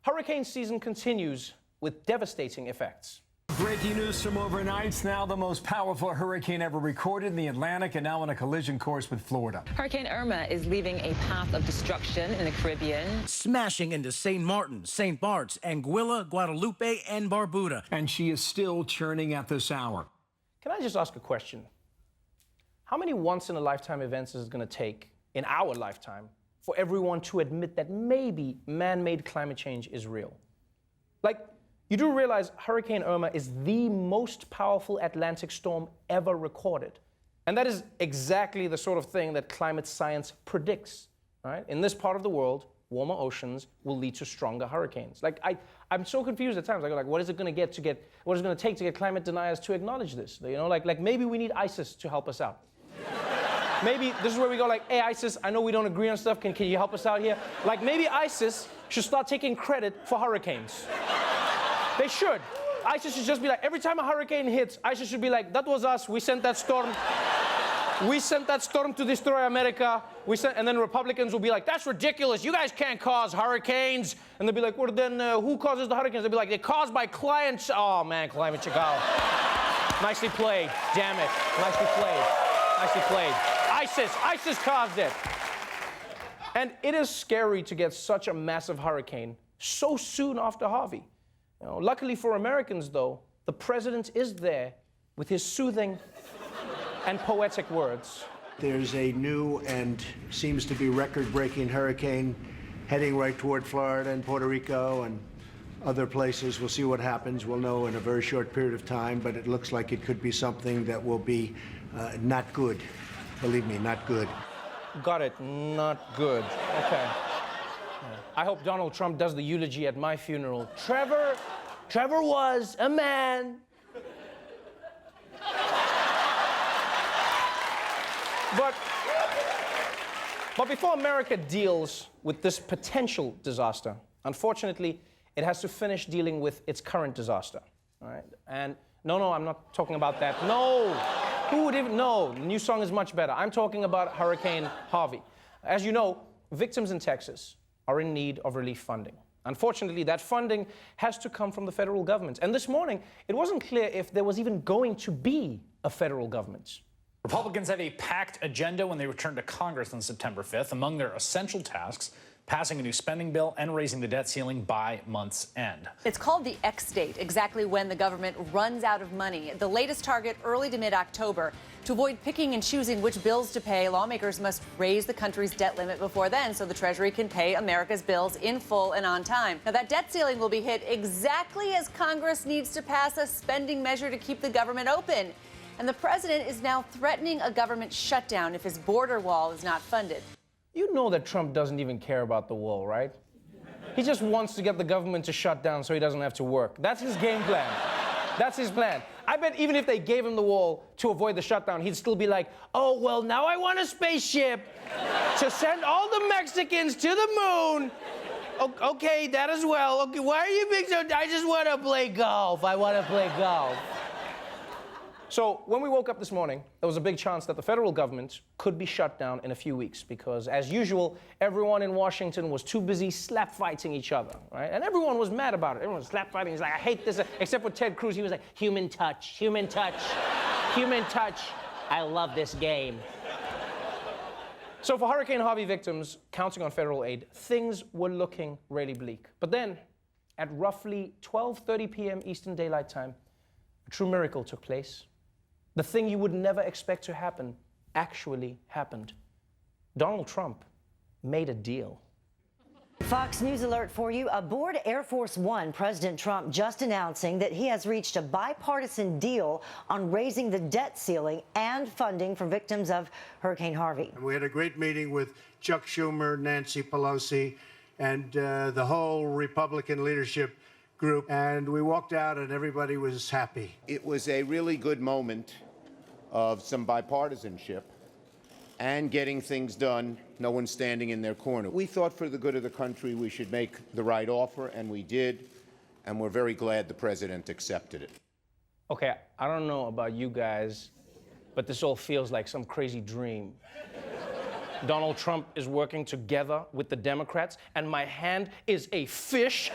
Hurricane season continues with devastating effects. Breaking news from overnights. Now the most powerful hurricane ever recorded in the Atlantic and now on a collision course with Florida. Hurricane Irma is leaving a path of destruction in the Caribbean. Smashing into St. Martin, St. Bart's, Anguilla, Guadalupe, and Barbuda. And she is still churning at this hour. Can I just ask a question? How many once-in-a-lifetime events is it going to take in our lifetime for everyone to admit that maybe man-made climate change is real? Like, you do realize Hurricane Irma is the most powerful Atlantic storm ever recorded. And that is exactly the sort of thing that climate science predicts, right? In this part of the world, warmer oceans will lead to stronger hurricanes. Like, I'm so confused at times. I go like, what is it going to take to get climate deniers to acknowledge this? You know, like maybe we need ISIS to help us out. Maybe this is where we go like, hey, ISIS, I know we don't agree on stuff. Can you help us out here? Like, maybe ISIS should start taking credit for hurricanes. They should. ISIS should just be like, every time a hurricane hits, ISIS should be like, that was us. We sent that storm. We sent that storm to destroy America. And then Republicans will be like, that's ridiculous. You guys can't cause hurricanes. And they'll be like, well, then who causes the hurricanes? They'll be like, they're caused by climate. Oh, man, climate Chicago. Nicely played. Damn it. Nicely played. Nicely played. ISIS caused it. And it is scary to get such a massive hurricane so soon after Harvey. You know, luckily for Americans, though, the president is there with his soothing and poetic words. There's a new and seems to be record-breaking hurricane heading right toward Florida and Puerto Rico and other places. We'll see what happens. We'll know in a very short period of time, but it looks like it could be something that will be not good. Believe me, not good. Got it. Not good. Okay. I hope Donald Trump does the eulogy at my funeral. Trevor was a man. But before America deals with this potential disaster, unfortunately, it has to finish dealing with its current disaster. All right? And no, I'm not talking about that. No. Who would even know? The new song is much better. I'm talking about Hurricane Harvey. As you know, victims in Texas are in need of relief funding. Unfortunately, that funding has to come from the federal government. And this morning, it wasn't clear if there was even going to be a federal government. Republicans have a packed agenda when they return to Congress on September 5th. Among their essential tasks, passing a new spending bill and raising the debt ceiling by month's end. It's called the X date, exactly when the government runs out of money. The latest target, early to mid-October. To avoid picking and choosing which bills to pay, lawmakers must raise the country's debt limit before then so the Treasury can pay America's bills in full and on time. Now, that debt ceiling will be hit exactly as Congress needs to pass a spending measure to keep the government open. And the president is now threatening a government shutdown if his border wall is not funded. You know that Trump doesn't even care about the wall, right? He just wants to get the government to shut down so he doesn't have to work. That's his game plan. That's his plan. I bet even if they gave him the wall to avoid the shutdown, he'd still be like, oh, well, now I want a spaceship to send all the Mexicans to the moon. Okay, that as well. Okay, why are you being so... I just want to play golf. I want to play golf. So when we woke up this morning, there was a big chance that the federal government could be shut down in a few weeks because, as usual, everyone in Washington was too busy slap fighting each other, right? And everyone was mad about it. Everyone was slap fighting. He's like, I hate this. Except for Ted Cruz, he was like, human touch, human touch, human touch. I love this game. So for Hurricane Harvey victims counting on federal aid, things were looking really bleak. But then, at roughly 12:30 p.m. Eastern Daylight Time, a true miracle took place. The thing you would never expect to happen actually happened. Donald Trump made a deal. Fox News alert for you. Aboard Air Force One, President Trump just announcing that he has reached a bipartisan deal on raising the debt ceiling and funding for victims of Hurricane Harvey. We had a great meeting with Chuck Schumer, Nancy Pelosi, and the whole Republican leadership group, and we walked out and everybody was happy. It was a really good moment of some bipartisanship and getting things done, no one standing in their corner. We thought for the good of the country we should make the right offer, and we did, and we're very glad the president accepted it. Okay, I don't know about you guys, but this all feels like some crazy dream. Donald Trump is working together with the Democrats, and my hand is a fish.